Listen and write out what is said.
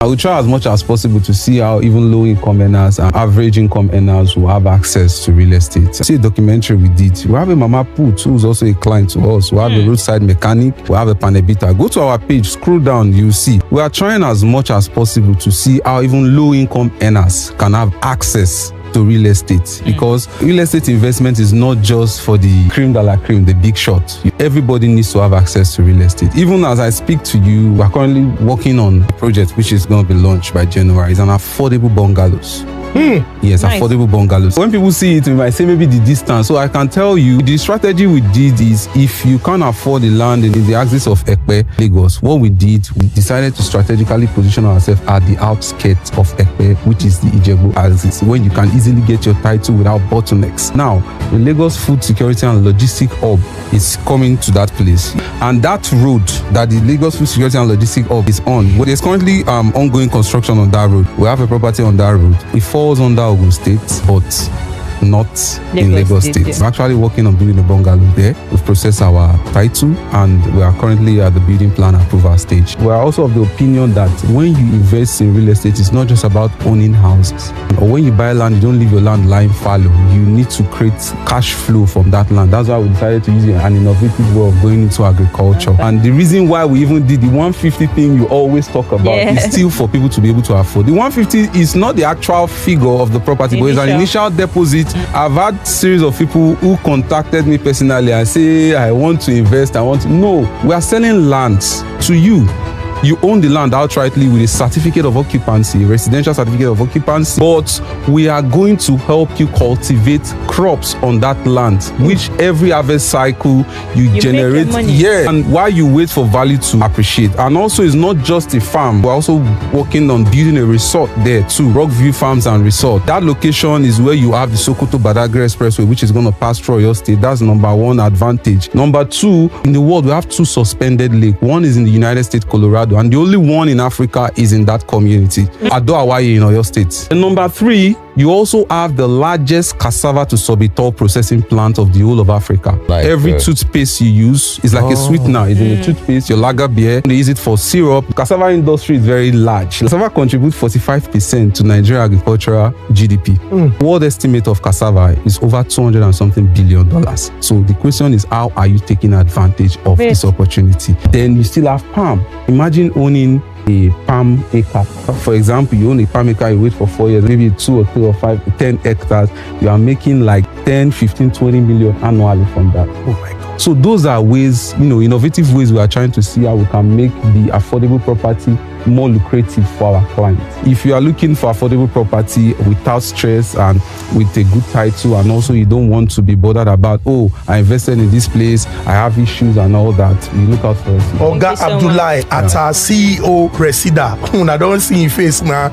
I will try as much as possible to see how even low-income earners and average income earners will have access to real estate. See a documentary we did. We have a Mama Put who's also a client to us. We have a roadside mechanic. We have a panebita. Go to our page, scroll down, you'll see. We are trying as much as possible to see how even low-income earners can have access to real estate, because real estate investment is not just for the cream de la cream, the big shot. Everybody needs to have access to real estate. Even as I speak to you, we're currently working on a project which is going to be launched by January. It's an affordable bungalows. Yes, nice. Affordable bungalows. When people see it, we might say maybe the distance. So I can tell you the strategy we did is, if you can't afford the land in the axis of Ekpe, Lagos, what we did, we decided to strategically position ourselves at the outskirts of Ekpe, which is the Ijebu axis, when you can easily get your title without bottlenecks. Now, the Lagos Food Security and Logistic Hub is coming to that place. And that road that the Lagos Food Security and Logistic Hub is on, well, there's currently ongoing construction on that road. We have a property on that road. It falls under Ogun State, but not in Lagos State. We're actually working on building a bungalow there. We've processed our title and we are currently at the building plan approval stage. We are also of the opinion that when you invest in real estate, it's not just about owning houses. Or when you buy land, you don't leave your land lying fallow. You need to create cash flow from that land. That's why we decided to use an innovative way of going into agriculture. And the reason why we even did the 150 thing you always talk about is still for people to be able to afford. The 150 is not the actual figure of the property, but it's an initial deposit. I've had series of people who contacted me personally and say, I want to invest, No, we are selling lands to you. You own the land outrightly with a certificate of occupancy, residential certificate of occupancy, but we are going to help you cultivate crops on that land, which every harvest cycle you generate. And while you wait for value to appreciate. And also, it's not just a farm. We're also working on building a resort there too, Rockview Farms and Resort. That location is where you have the Sokoto-Badagry Expressway, which is going to pass through your state. That's number one advantage. Number two, in the world, we have two suspended lakes. One is in the United States, Colorado, and the only one in Africa is in that community, Ado Hawaii in Oyo State. And number three, you also have the largest cassava to sorbitol processing plant of the whole of Africa. Every toothpaste you use is like a sweetener. It's in a toothpaste, your lager beer. They use it for syrup. Cassava industry is very large. Cassava contributes 45% to Nigeria agricultural GDP. World estimate of cassava is over $200 and something billion. So the question is, how are you taking advantage of this opportunity? Then you still have palm. Imagine owning a palm acre. For example, you own a palm acre, you wait for 4 years, maybe 2 or 3 or 5, 10 hectares, you are making like 10, 15, 20 million annually from that. Oh my God. So those are ways, innovative ways we are trying to see how we can make the affordable property more lucrative for our clients. If you are looking for affordable property without stress and with a good title, and also you don't want to be bothered about, I invested in this place, I have issues and all that, you look out for us. Oga Abdullahi, at our CEO Resida. I don't see his face now.